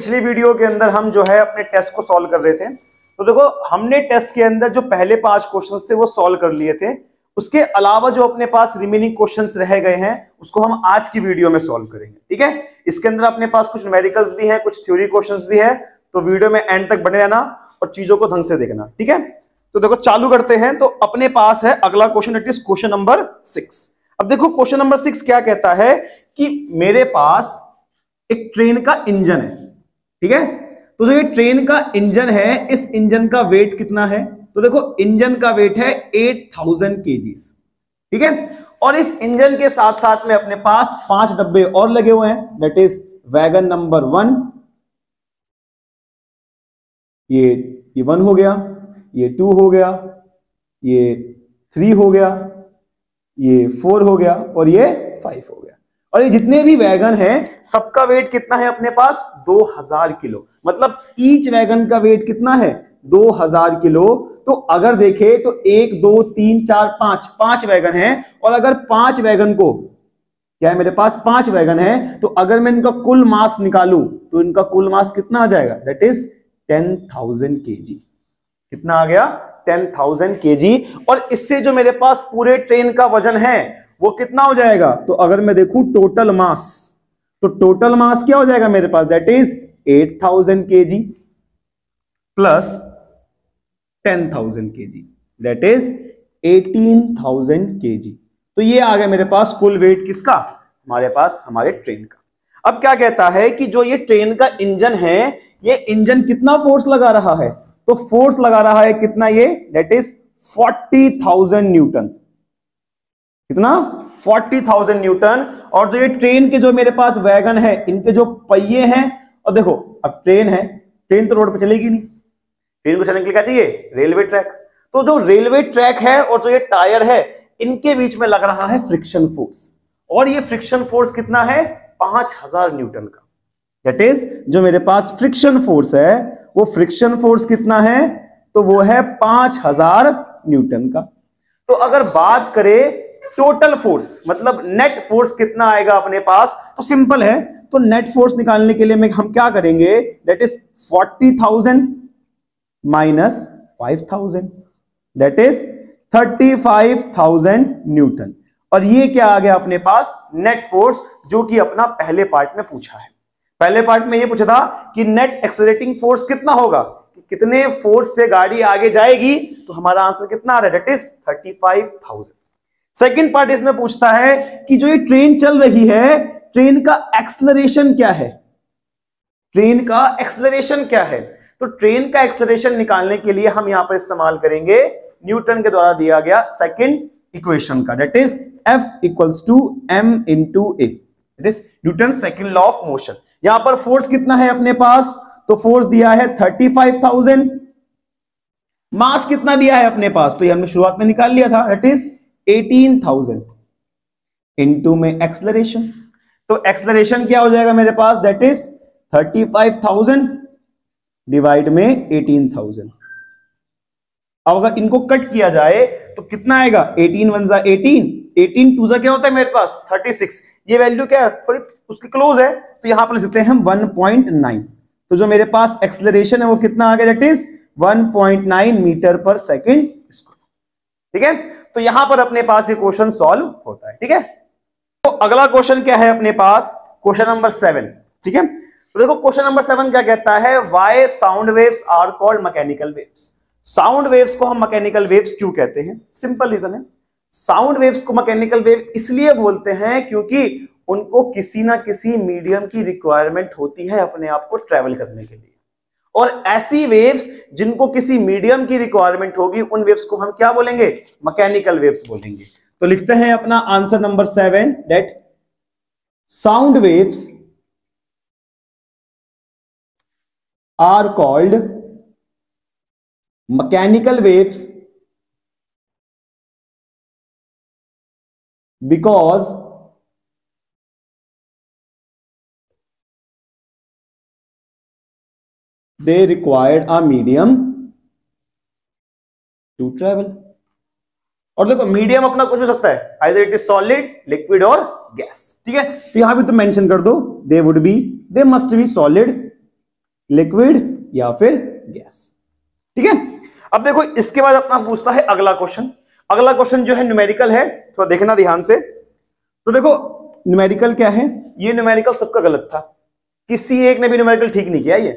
पिछली वीडियो के अंदर हम जो है अपने टेस्ट को सॉल्व कर रहे थे। तो देखो हमने टेस्ट के अंदर जो पहले 5 क्वेश्चंस थे वो सॉल्व कर लिए थे। उसके अलावा जो अपने पास रिमेनिंग क्वेश्चंस रह गए हैं उसको हम आज की वीडियो में सॉल्व करेंगे। ठीक है, इसके अंदर अपने पास कुछ न्यूमेरिकल्स भी हैं, कुछ थ्योरी क्वेश्चंस भी है। तो वीडियो में एंड तक बने रहना और चीजों को ढंग से देखना। ठीक है, तो देखो चालू करते हैं। तो अपने पास है अगला question, it is question number 6। अब देखो क्वेश्चन नंबर 6 क्या कहता है कि मेरे पास एक ट्रेन का इंजन है। ठीक है, तो जो ये ट्रेन का इंजन है, इस इंजन का वेट कितना है? तो देखो इंजन का वेट है 8000 kgs। ठीक है, और इस इंजन के साथ साथ में अपने पास 5 डब्बे और लगे हुए हैं, दैट इज वैगन नंबर 1, ये 1 हो गया, ये 2 हो गया, ये 3 हो गया, ये 4 हो गया और ये 5 हो गया। और ये जितने भी वैगन हैं सबका वेट कितना है अपने पास? 2000 किलो। मतलब ईच वैगन का वेट कितना है? 2000 किलो। तो अगर देखें तो 1 2 3 4 5 वैगन हैं, और अगर 5 वैगन को क्या है मेरे पास 5 वैगन है, तो अगर मैं इनका कुल मास निकालूं तो इनका कुल मास कितना आ जाएगा? That is 10,000 kg। कितना आ गया? 10,000 kg। और इससे जो मेरे पास पूरे ट्रेन का वजन है वो कितना हो जाएगा? तो अगर मैं देखूं टोटल मास, तो टोटल मास क्या हो जाएगा मेरे पास? That is 8000 kg plus 10,000 kg, that is 18,000 kg। तो ये आ गया मेरे पास कुल वेट किसका? हमारे पास हमारे ट्रेन का। अब क्या कहता है कि जो ये ट्रेन का इंजन है, ये इंजन कितना फोर्स लगा रहा है? तो फोर्स लगा रहा है कितना? ये दैट इज 40,000 न्यूटन। कितना? 40,000 न्यूटन। और जो ये ट्रेन के जो मेरे पास वैगन है, इनके जो पहिए हैं, और देखो अब ट्रेन है, ट्रेन तो रोड पे चलेगी नहीं, ट्रेन को चलने के लिए क्या चाहिए? Railway track. तो जो रेलवे ट्रैक है और जो ये टायर है, इनके बीच में लग रहा है फ्रिक्शन फोर्स, और ये फ्रिक्शन फोर्स कितना है? 5000 न्यूटन का। दैट इज जो मेरे पास फ्रिक्शन फोर्स है, वो फ्रिक्शन फोर्स कितना है? तो वो है 5000 न्यूटन का। तो अगर बात करें टोटल फोर्स, मतलब नेट फोर्स कितना आएगा अपने पास, तो सिंपल है। तो नेट फोर्स निकालने के लिए हम क्या करेंगे? That is 40,000 minus 5,000, that is 35,000 Newton. और ये क्या आ गया अपने पास? नेट फोर्स, जो कि अपना पहले पार्ट में पूछा है। पहले पार्ट में ये पूछा था कि नेट एक्सेलरेटिंग फोर्स कितना होगा, कि कितने फोर्स से गाड़ी आगे जाएगी। तो हमारा आंसर कितना आ रहा है? That is 35,000। सेकेंड पार्ट इसमें पूछता है कि जो ये ट्रेन चल रही है, ट्रेन का एक्सेलरेशन क्या है? ट्रेन का एक्सेलरेशन क्या है? तो ट्रेन का एक्सेलरेशन निकालने के लिए हम यहां पर इस्तेमाल करेंगे न्यूटन के द्वारा दिया गया सेकंड इक्वेशन का, that is F equals to m into A, that is Newton second law of motion. यहां पर फोर्स कितना है अपने पास? तो फोर्स दिया है 35,000। मास कितना दिया है अपने पास? तो ये हमने शुरुआत में निकाल लिया था, दैट इज 18,000 इंटू में एक्सेलरेशन। तो एक्सेलरेशन क्या हो जाएगा मेरे पास? दैट इज 35,000 डिवाइड में 18,000। अब अगर इनको कट किया जाए तो कितना आएगा? 18 1 जा 18, 18 2 जा क्या होता है मेरे पास? 36। ये वैल्यू क्या है? थोड़ी उसके क्लोज है, तो यहां पर लिख सकते हैं हम 1.9। तो जो मेरे पास एक्सेलरेशन है वो कितना आ गया? दैट इज 1.9 मीटर पर सेकेंड स्क्वायर। ठीक है, तो यहां पर अपने पास ये क्वेश्चन सॉल्व होता है। ठीक है, तो अगला क्वेश्चन क्या है अपने पास? Question number 7। ठीक है, तो देखो क्वेश्चन नंबर 7 क्या कहता है? Why sound waves are called mechanical waves. Sound waves को हम मैकेनिकल वेव्स क्यों कहते हैं? सिंपल रीजन है, साउंड वेव्स को मैकेनिकल वेव इसलिए बोलते हैं क्योंकि उनको किसी ना किसी मीडियम की रिक्वायरमेंट होती है अपने आप को ट्रेवल करने के लिए। और ऐसी वेव्स जिनको किसी मीडियम की रिक्वायरमेंट होगी, उन वेव्स को हम क्या बोलेंगे? मैकेनिकल वेव्स बोलेंगे। तो लिखते हैं अपना answer number 7, that sound waves are called mechanical waves because they required a medium to travel। और देखो मीडियम अपना कुछ हो सकता है, either it is solid, liquid और गैस। ठीक है, तो यहां भी तुम मेंशन कर दो, they would be, they must be solid, liquid या फिर गैस। ठीक है, अब देखो इसके बाद अपना पूछता है अगला क्वेश्चन। अगला क्वेश्चन जो है न्यूमेरिकल है, थोड़ा देखना ध्यान से। तो देखो न्यूमेरिकल क्या है, ये न्यूमेरिकल सबका गलत था, किसी एक ने भी न्यूमेरिकल ठीक नहीं किया ये।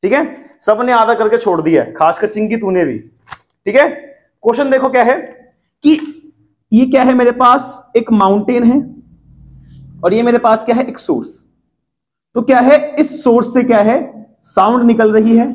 ठीक है, सबने आधा करके छोड़ दिया है, खासकर चिंकी तूने भी। ठीक है, क्वेश्चन देखो क्या है कि ये क्या है, मेरे पास एक माउंटेन है और ये मेरे पास क्या है, एक सोर्स। तो क्या है, इस सोर्स से क्या है, साउंड निकल रही है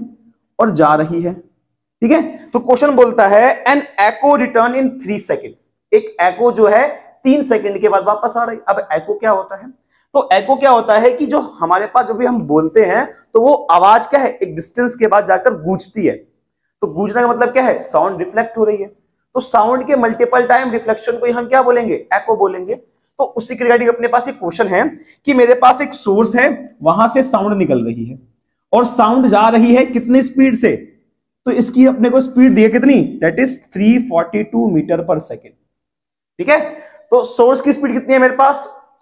और जा रही है। ठीक है, तो क्वेश्चन बोलता है an echo return in 3 second, एक एको जो है 3 सेकेंड के बाद वापस आ रही। अब एको क्या होता है, तो एको क्या होता है कि जो हमारे पास जो भी हम बोलते हैं तो वो आवाज क्या है, एक डिस्टेंस के बाद जाकर गूंजती है। तो गूंजने का मतलब क्या है, साउंड रिफ्लेक्ट हो रही है। तो साउंड के मल्टीपल टाइम रिफ्लेक्शन को हम क्या बोलेंगे, एको बोलेंगे। तो उसी के रिगार्डिंग अपने पास एक क्वेश्चन है कि मेरे पास एक सोर्स है, वहां से साउंड निकल रही है और साउंड जा रही है कितनी स्पीड से, तो इसकी अपने को स्पीड दी है कितनी, दैट इज 342 मीटर पर सेकेंड। ठीक है, तो सोर्स की स्पीड कितनी है मेरे पास,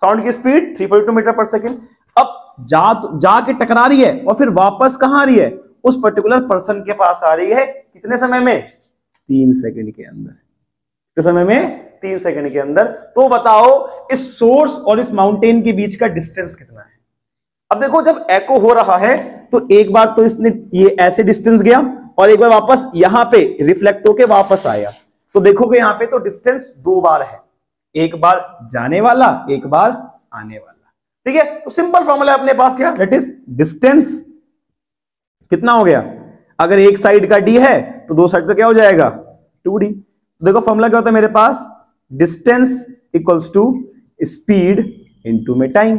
साउंड की स्पीड 342 मीटर पर सेकेंड। अब जाके टकरा रही है और फिर वापस कहां आ रही है, उस पर्टिकुलर पर्सन के पास आ रही है, कितने समय में, 3 सेकेंड के अंदर। कितने समय में, 3 सेकेंड के अंदर। तो बताओ इस सोर्स और इस माउंटेन के बीच का डिस्टेंस कितना है। अब देखो जब एको हो रहा है तो एक बार तो इसने ये ऐसे डिस्टेंस गया और एक बार वापस यहां पे रिफ्लेक्ट होके वापस आया। तो देखोगे यहां पे तो डिस्टेंस 2 बार है, एक बार जाने वाला, एक बार आने वाला। ठीक है, तो सिंपल फॉर्मूला अपने पास क्या, दैट इज डिस्टेंस कितना हो गया, अगर एक साइड का डी है तो दो साइड का क्या हो जाएगा, 2d। तो देखो फॉर्मूला क्या होता है मेरे पास, distance equals to speed into में टाइम।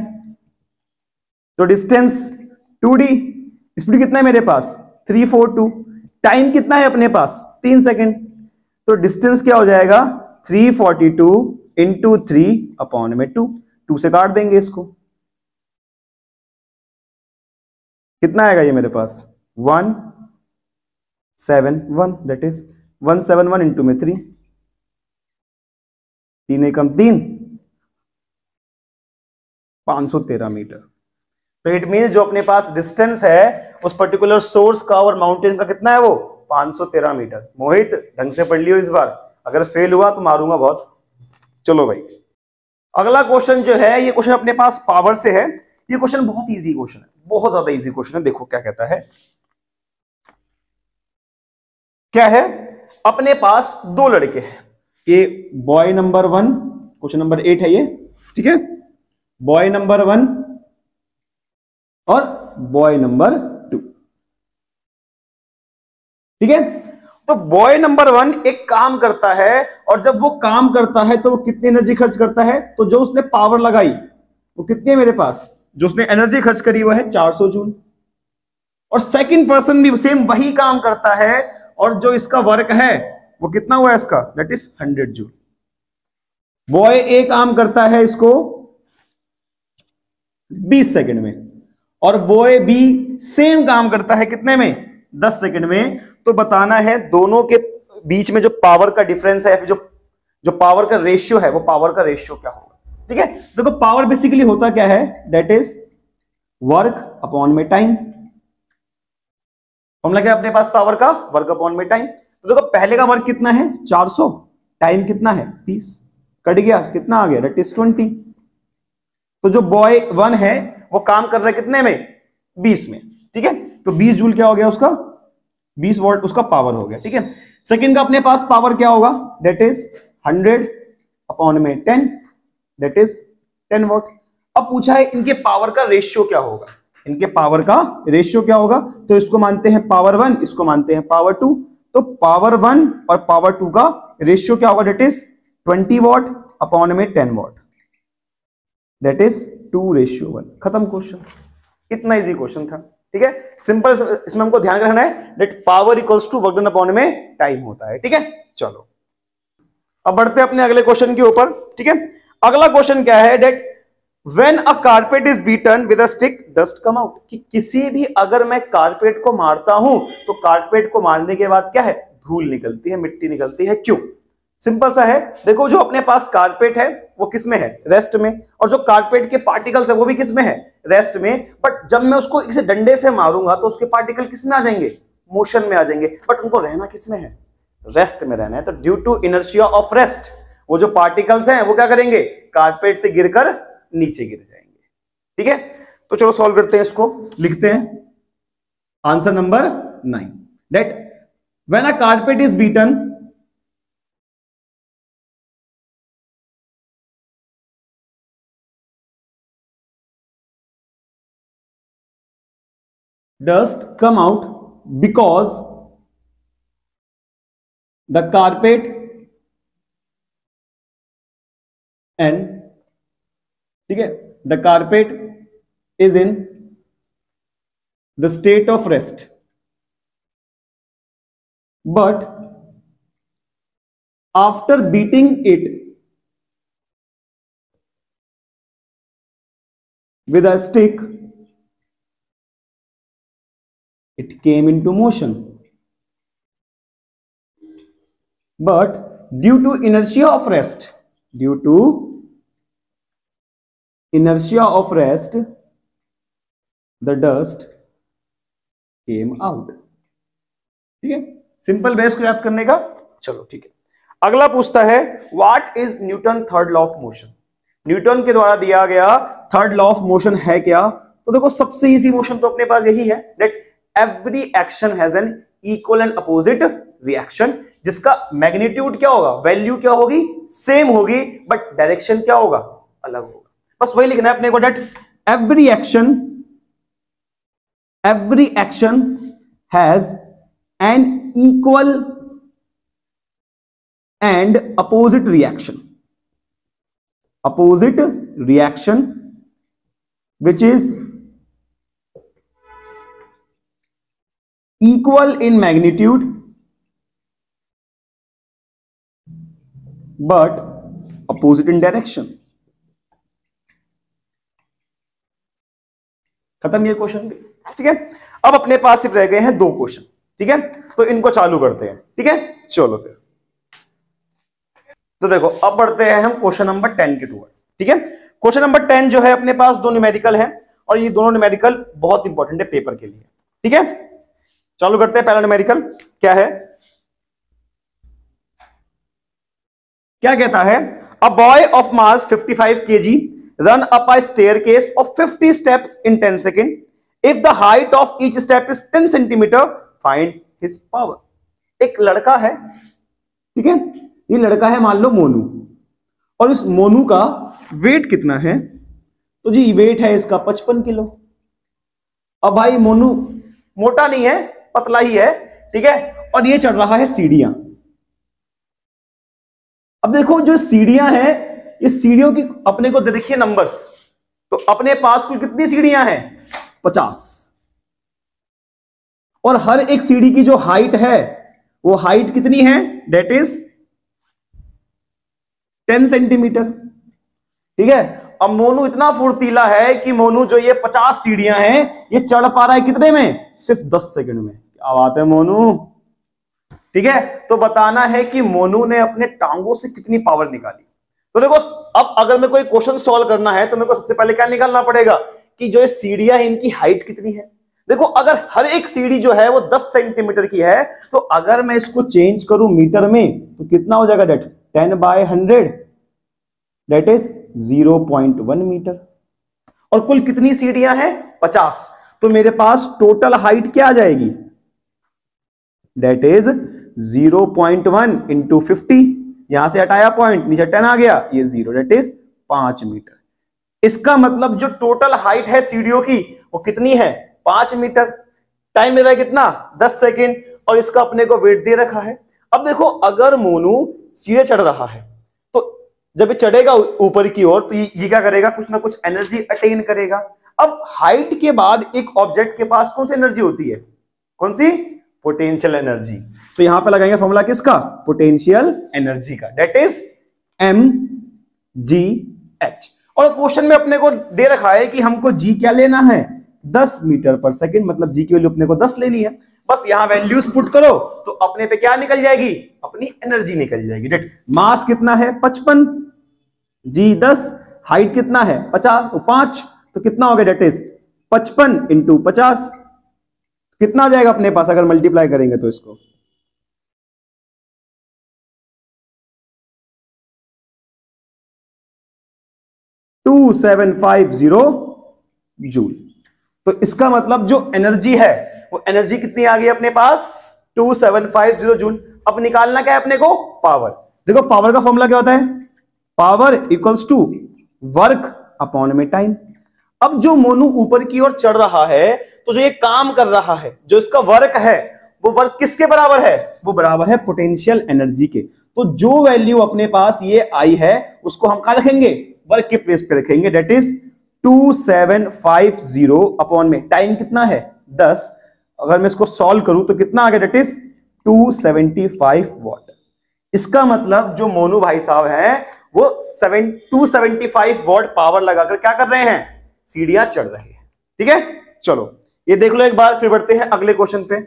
तो डिस्टेंस 2d, स्पीड कितना है मेरे पास 342, टाइम कितना है अपने पास 3 सेकेंड। तो डिस्टेंस क्या हो जाएगा 342 इंटू 3/2, 2 से काट देंगे इसको, कितना आएगा ये मेरे पास 171, दैट इज 171 इंटू में 3, 3 एकम 3, 513 मीटर। तो इट मींस जो अपने पास डिस्टेंस है उस पर्टिकुलर सोर्स का और माउंटेन का कितना है, वो 513 मीटर। मोहित ढंग से पढ़ लियो इस बार, अगर फेल हुआ तो मारूंगा बहुत। चलो भाई अगला क्वेश्चन जो है, ये क्वेश्चन अपने पास पावर से है। ये क्वेश्चन बहुत इजी क्वेश्चन है, बहुत ज्यादा इजी क्वेश्चन है। देखो क्या कहता है, क्या है, अपने पास 2 लड़के हैं, ये बॉय नंबर 1, क्वेश्चन नंबर 8 है ये। ठीक है, बॉय नंबर 1 और बॉय नंबर 2। ठीक है, तो बॉय नंबर 1 एक काम करता है और जब वो काम करता है तो वो कितनी एनर्जी खर्च करता है, तो जो उसने पावर लगाई वो कितनी है मेरे पास, जो उसने एनर्जी खर्च करी वो है 400 जूल। और सेकंड पर्सन भी सेम वही काम करता है और जो इसका वर्क है वो कितना हुआ है इसका, दैट इज 100 जूल। बॉय ए काम करता है इसको 20 सेकंड में और बॉय बी सेम काम करता है कितने में, 10 सेकंड में। तो बताना है दोनों के बीच में जो पावर का डिफरेंस है, फिर जो पावर का रेशियो है, वो पावर का रेशियो क्या होगा। ठीक है, देखो पावर बेसिकली होता क्या है, दैट इज वर्क अपॉन में टाइम। फॉर्मूला क्या अपने पास पावर का, वर्क अपॉन में टाइम। तो देखो पहले का वर्क कितना है 400, टाइम कितना है 20, कट गया कितना आ गया, दैट इज 20। तो जो बॉय 1 है वो काम कर रहा है कितने में, 20 में। ठीक है, तो 20 जूल क्या हो गया उसका, 20 वॉट उसका पावर हो गया। ठीक है, सेकंड का अपने पास पावर क्या होगा, दैट इज 100 अपॉन में 10, दैट इज 10 वॉट। अब पूछा है इनके पावर का रेशियो क्या होगा, इनके पावर का रेशियो क्या होगा। तो इसको मानते हैं पावर 1, इसको मानते हैं पावर 2। तो पावर 1 और पावर 2 का रेशियो क्या होगा, दैट इज 20 वॉट अपॉन में 10 वॉट, दैट इज 2:1। खत्म क्वेश्चन, इतना इजी क्वेश्चन था। ठीक है, सिंपल, इसमें हमको ध्यान रखना है that power equals to work done upon में टाइम होता है। ठीक है, चलो अब बढ़ते हैं अपने अगले क्वेश्चन के ऊपर। ठीक है, अगला क्वेश्चन क्या है, that when a carpet is beaten with a stick dust come out, कि किसी भी अगर मैं कारपेट को मारता हूं तो कारपेट को मारने के बाद क्या है, धूल निकलती है, मिट्टी निकलती है, क्यों। सिंपल सा है, देखो जो अपने पास कारपेट है वो किस में है, रेस्ट में, और जो कारपेट के पार्टिकल्स है वो भी किस में है, रेस्ट में। बट जब मैं उसको इसे डंडे से मारूंगा तो उसके पार्टिकल किस में आ जाएंगे, मोशन में आ जाएंगे, बट उनको रहना किस में है, रेस्ट में रहना है। तो due to inertia of rest वो जो पार्टिकल्स हैं वो क्या करेंगे, कारपेट से गिरकर नीचे गिर जाएंगे। ठीक है, तो चलो सॉल्व करते हैं, इसको लिखते हैं। Answer number 9, that when a carpet is beaten, dust come out because the carpet and ठीक है, the carpet is in the state of rest, but after beating it with a stick it came into motion, but due to inertia of rest, due to inertia of rest the dust came out। ठीक है, simple base को याद करने का। चलो ठीक है, अगला पूछता है what is Newton third law of motion. Newton के द्वारा दिया गया थर्ड लॉ ऑफ मोशन है क्या, तो देखो सबसे इजी मोशन तो अपने पास यही है, that every action has an equal and opposite reaction, जिसका मैग्नीट्यूड क्या होगा, वैल्यू क्या होगी, सेम होगी, बट डायरेक्शन क्या होगा, अलग होगा। बस वही लिखना है अपने को, that every action has an equal and opposite reaction which is equal in magnitude but opposite in direction। खत्म ये क्वेश्चन भी। ठीक है, अब अपने पास सिर्फ रह गए हैं 2 क्वेश्चन। ठीक है, तो इनको चालू करते हैं। ठीक है, चलो फिर। तो देखो अब बढ़ते हैं हम क्वेश्चन नंबर 10 के टूवर्ड। ठीक है, क्वेश्चन नंबर 10 जो है अपने पास 2 न्यूमेरिकल है, और ये दोनों न्यूमेरिकल बहुत इंपॉर्टेंट है पेपर के लिए। ठीक है, चालू करते हैं। पहला न्यूमेरिकल क्या है, क्या कहता है, a boy of mass 55 kg run up a staircase of 50 steps in 10 second, if the height of each step is 10 centimetre find his power. एक लड़का है, ठीक है, ये लड़का है मान लो मोनू, और इस मोनू का वेट कितना है, तो जी वेट है इसका 55 किलो। अब भाई मोनू मोटा नहीं है, पतला ही है, ठीक है, और ये चढ़ रहा है सीढ़ियां। अब देखो जो सीढ़ियां हैं, ये सीढ़ियों की अपने को देखिए नंबर्स, तो अपने पास कुल कितनी सीढ़ियां हैं, 50, और हर एक सीढ़ी की जो हाइट है वो हाइट कितनी है, डेट इज 10 सेंटीमीटर। ठीक है, अब मोनू इतना फुर्तीला है कि मोनू जो ये 50 सीढ़ियां हैं ये चढ़ पा रहा है कितने में, सिर्फ 10 सेकंड में। क्या बात है मोनू। ठीक है, तो बताना है कि मोनू ने अपने टांगों से कितनी पावर निकाली। तो देखो अब अगर मैं कोई क्वेश्चन सॉल्व करना है तो मेरे को सबसे पहले क्या निकालना पड़ेगा कि जो ये सीढ़ियां हैं इनकी हाइट कितनी है। देखो अगर हर एक सीढ़ी जो है वो 10 सेंटीमीटर की है, तो अगर मैं इसको चेंज करूं मीटर में तो कितना हो जाएगा, डेट 10/100, डेट इज 0.1 मीटर। और कुल कितनी सीढ़ियां हैं, 50, तो मेरे पास टोटल हाइट क्या आ जाएगी, डेट इज 0.1 इंटू 50, यहां से हटाया पॉइंट, नीचे 10 आ गया, ये 0, डेट इज 5 मीटर। इसका मतलब जो टोटल हाइट है सीढ़ियों की वो कितनी है, 5 मीटर। टाइम मेरा कितना, 10 सेकेंड, और इसका अपने को वेट दे रखा है। अब देखो अगर मोनू सीढ़े चढ़ रहा है तो जब ये चढ़ेगा ऊपर की ओर तो ये क्या करेगा, कुछ ना कुछ एनर्जी अटेन करेगा। अब हाइट के बाद एक ऑब्जेक्ट के पास कौन सी एनर्जी होती है, कौन सी, पोटेंशियल एनर्जी। तो यहां पे लगाएंगे फॉर्मूला किसका, पोटेंशियल एनर्जी का, डेट इज mgh। और क्वेश्चन में अपने को दे रखा है कि हमको जी क्या लेना है, 10 मीटर पर सेकेंड, मतलब जी की वैल्यू अपने को 10 लेनी है। बस यहां वैल्यूज पुट करो तो अपने पे क्या निकल जाएगी, अपनी एनर्जी निकल जाएगी। डेट मास कितना है, 55, जी 10, हाइट कितना है 50, 5, तो कितना हो गया डेट इज 55 इंटू 50, कितना आ जाएगा अपने पास अगर मल्टीप्लाई करेंगे तो इसको 2750 जूल। तो इसका मतलब जो एनर्जी है वो एनर्जी कितनी आ गई अपने पास 2750 जूल। अब निकालना क्या है अपने को पावर। देखो पावर का फॉर्मूला क्या होता है, power equals to work upon में टाइम। अब जो मोनू ऊपर की ओर चढ़ रहा है तो जो ये काम कर रहा है, जो इसका वर्क है, वो वर्क किसके बराबर है, वो बराबर है पोटेंशियल एनर्जी के। तो जो वैल्यू अपने पास ये आई है उसको हम कहां रखेंगे, वर्क के प्लेस पे रखेंगे, डेट इज 2750 अपॉन में टाइम कितना है 10। अगर मैं इसको सॉल्व करूं तो कितना आ गया, डेट इज 275 वॉट। इसका मतलब जो मोनू भाई साहब हैं वो 275 वॉट पावर लगाकर क्या कर रहे हैं, सीढ़ियां चढ़ रहे हैं। ठीक है, चलो ये देख लो एक बार, फिर बढ़ते हैं अगले क्वेश्चन पे।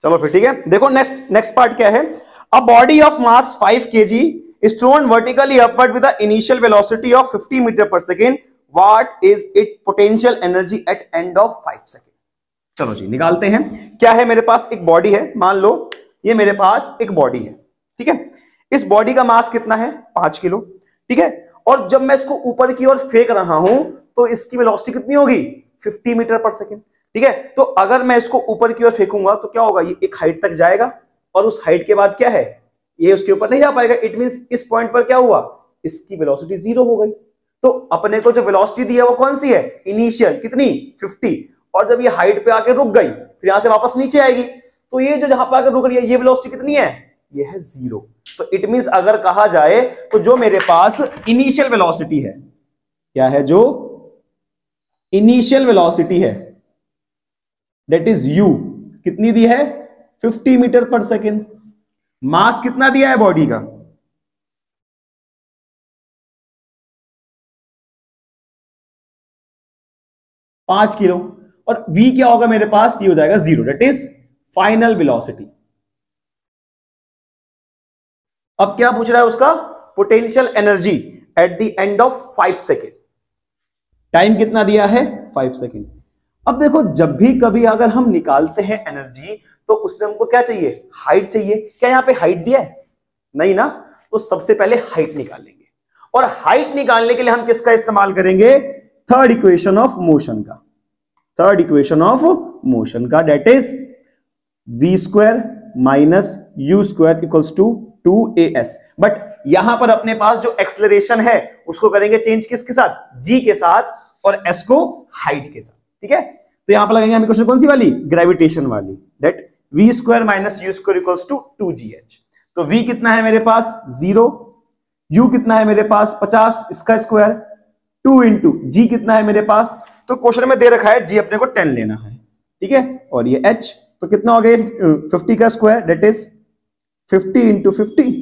चलो फिर ठीक है, देखो नेक्स्ट पार्ट क्या है। A body of mass 5 kg is thrown vertically upward with the initial velocity of 50 meter per second. What is its potential energy at end of 5 seconds? चलो जी निकालते हैं। क्या है, मेरे पास एक बॉडी है, मान लो ये मेरे पास एक बॉडी है, ठीक है। इस बॉडी का मास कितना है 5 किलो, ठीक है। और जब मैं इसको ऊपर की ओर फेंक रहा हूं तो इसकी वेलोसिटी कितनी होगी 50 मीटर पर सेकेंड, ठीक है। तो अगर मैं इसको ऊपर की ओर फेंकूंगा तो क्या होगा, ये एक हाइट तक जाएगा और उस हाइट के बाद क्या है, ये उसके ऊपर नहीं जा पाएगा। इट मींस इस पॉइंट पर क्या हुआ, इसकी वेलोसिटी 0 हो गई। तो अपने को जो वेलोसिटी दी है वो कौन सी है, इनिशियल, कितनी 50। और जब ये हाइट पे आके रुक गई फिर यहां से वापस नीचे आएगी, तो ये जो जहां पे आके रुक रही है ये वेलोसिटी कितनी है, ये है 0। तो इट मींस अगर कहा जाए तो जो मेरे पास इनिशियल वेलोसिटी है, क्या है, जो इनिशियल वेलोसिटी है दैट इज u, कितनी दी है 50 मीटर पर सेकेंड। मास कितना दिया है बॉडी का, पांच किलो, और v क्या होगा मेरे पास, ये हो जाएगा 0, दैट इज फाइनल वेलोसिटी। अब क्या पूछ रहा है उसका, potential energy at the end of 5 second. Time कितना दिया है 5 सेकेंड। अब देखो जब भी कभी अगर हम निकालते हैं एनर्जी तो उसमें हमको क्या चाहिए, हाइट चाहिए। क्या यहां पे हाइट दिया है, नहीं ना। तो सबसे पहले हाइट निकालेंगे, और हाइट निकालने के लिए हम किसका इस्तेमाल करेंगे, थर्ड इक्वेशन ऑफ मोशन का, थर्ड इक्वेशन ऑफ मोशन का, that is v square minus u square equals to 2as। But यहां पर अपने पास जो एक्सेलरेशन है उसको करेंगे चेंज किसके साथ, g के साथ, और s को हाइट के साथ, ठीक है। तो यहां पर लगेंगे हम इक्वेशन कौन सी वाली, ग्रेविटेशन वाली, that v square minus u square equals to 2gh। तो v कितना है मेरे पास 0, u कितना है मेरे पास 50, इसका स्क्वायर 2 इंटू जी कितना है मेरे पास, तो क्वेश्चन में दे रखा है g अपने को 10 लेना है, ठीक है। और ये h तो कितना हो गया 50 का square, that is 50 into 50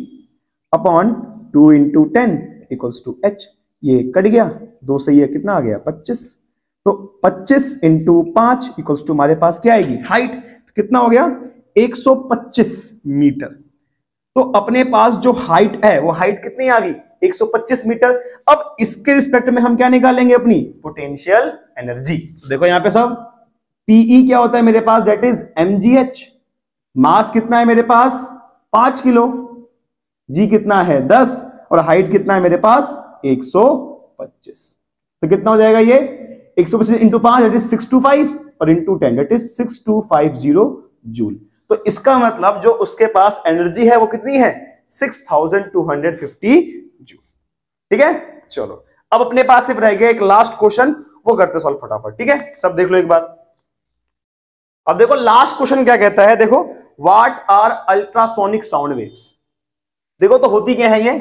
upon 2 into 10 equals to h। ये कट गया, 2 से ये कितना आ गया 25। तो 25 इंटू 5 इक्वल्स टू हमारे पास क्या आएगी हाइट, तो कितना हो गया 125 मीटर। तो अपने पास जो हाइट है वो हाइट कितनी आ गई 125 मीटर। अब इसके रिस्पेक्ट में हम क्या निकालेंगे, अपनी पोटेंशियल एनर्जी। तो देखो यहां पे सब पीई क्या होता है मेरे पास, दैट इज mgh। मास कितना है मेरे पास 5 किलो, जी कितना है 10, और हाइट कितना है मेरे पास 125। तो कितना हो जाएगा ये 125 इंटू 5 दैट इज 625, और इंटू 10 दैट इज 6250 जूल। तो इसका मतलब जो उसके पास एनर्जी है वो कितनी है 6250 जूल, ठीक है। चलो अब अपने पास सिर्फ रह गया एक लास्ट क्वेश्चन, वो करते सॉल्व फटाफट, ठीक है। सब देख लो एक बार। अब देखो लास्ट क्वेश्चन क्या कहता है, देखो what are ultrasonic sound waves. देखो तो होती क्या है ये,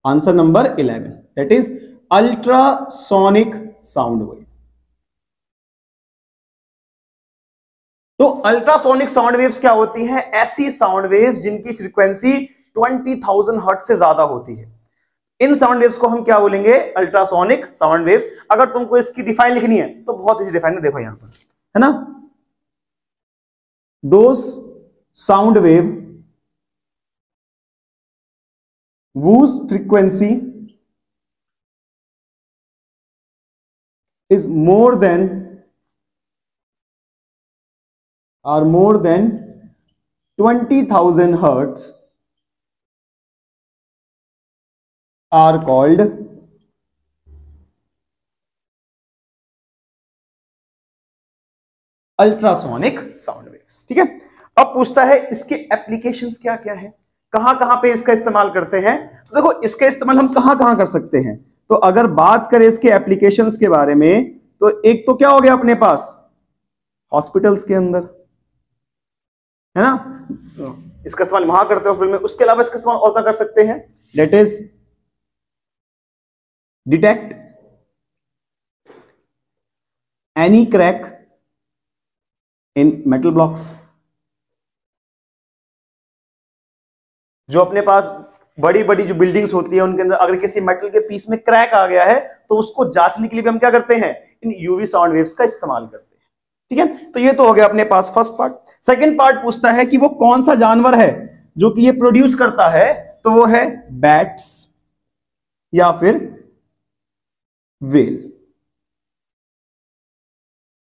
answer number 11, that is ultrasonic sound wave. तो अल्ट्रासोनिक साउंड वेव्स क्या होती हैं, ऐसी साउंड वेव्स जिनकी फ्रीक्वेंसी 20,000 हर्ट्ज से ज्यादा होती है। इन साउंड वेव्स को हम क्या बोलेंगे, अल्ट्रासोनिक साउंड वेव्स। अगर तुमको इसकी डिफाइन लिखनी है तो बहुत इजी डिफाइन है, देखो यहां पर है ना, those sound wave whose frequency is more than 20,000 hertz are called ultrasonic sound waves. ठीक है, अब पूछता है इसके एप्लीकेशंस क्या क्या है, कहां कहां पे इसका इस्तेमाल करते हैं। तो देखो इसका इस्तेमाल हम कहां कहां कर सकते हैं। तो अगर बात करें इसके एप्लीकेशंस के बारे में, तो एक तो क्या हो गया अपने पास हॉस्पिटल्स के अंदर, है ना, इसका इस्तेमाल वहां करते हैं हॉस्पिटल में। उसके अलावा इसका इस्तेमाल और क्या कर सकते हैं, that is detect any crack in metal blocks. जो अपने पास बड़ी बड़ी जो बिल्डिंग्स होती है उनके अंदर अगर किसी मेटल के पीस में क्रैक आ गया है तो उसको जांचने के लिए भी हम क्या करते हैं, इन यूवी साउंड वेव्स का इस्तेमाल करते हैं। ठीक है, तो ये तो हो गया अपने पास फर्स्ट पार्ट। सेकंड पार्ट पूछता है कि वो कौन सा जानवर है जो कि ये प्रोड्यूस करता है। तो वो है बैट्स या फिर व्हेल।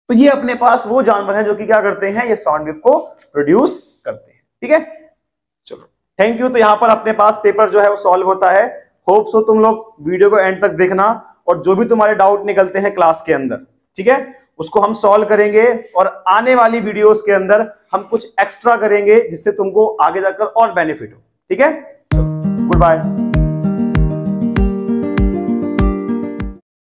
तो ये अपने पास वो जानवर है जो कि क्या करते हैं, ये साउंड वेव को प्रोड्यूस करते हैं। ठीक है, चलो थैंक यू। तो यहां पर अपने पास पेपर जो है वो सॉल्व होता है। होप सो तुम लोग वीडियो को एंड तक देखना और जो भी तुम्हारे डाउट निकलते हैं क्लास के अंदर, ठीक है, उसको हम सॉल्व करेंगे और आने वाली वीडियोस के अंदर हम कुछ एक्स्ट्रा करेंगे जिससे तुमको आगे जाकर और बेनिफिट हो। ठीक है, गुड बाय।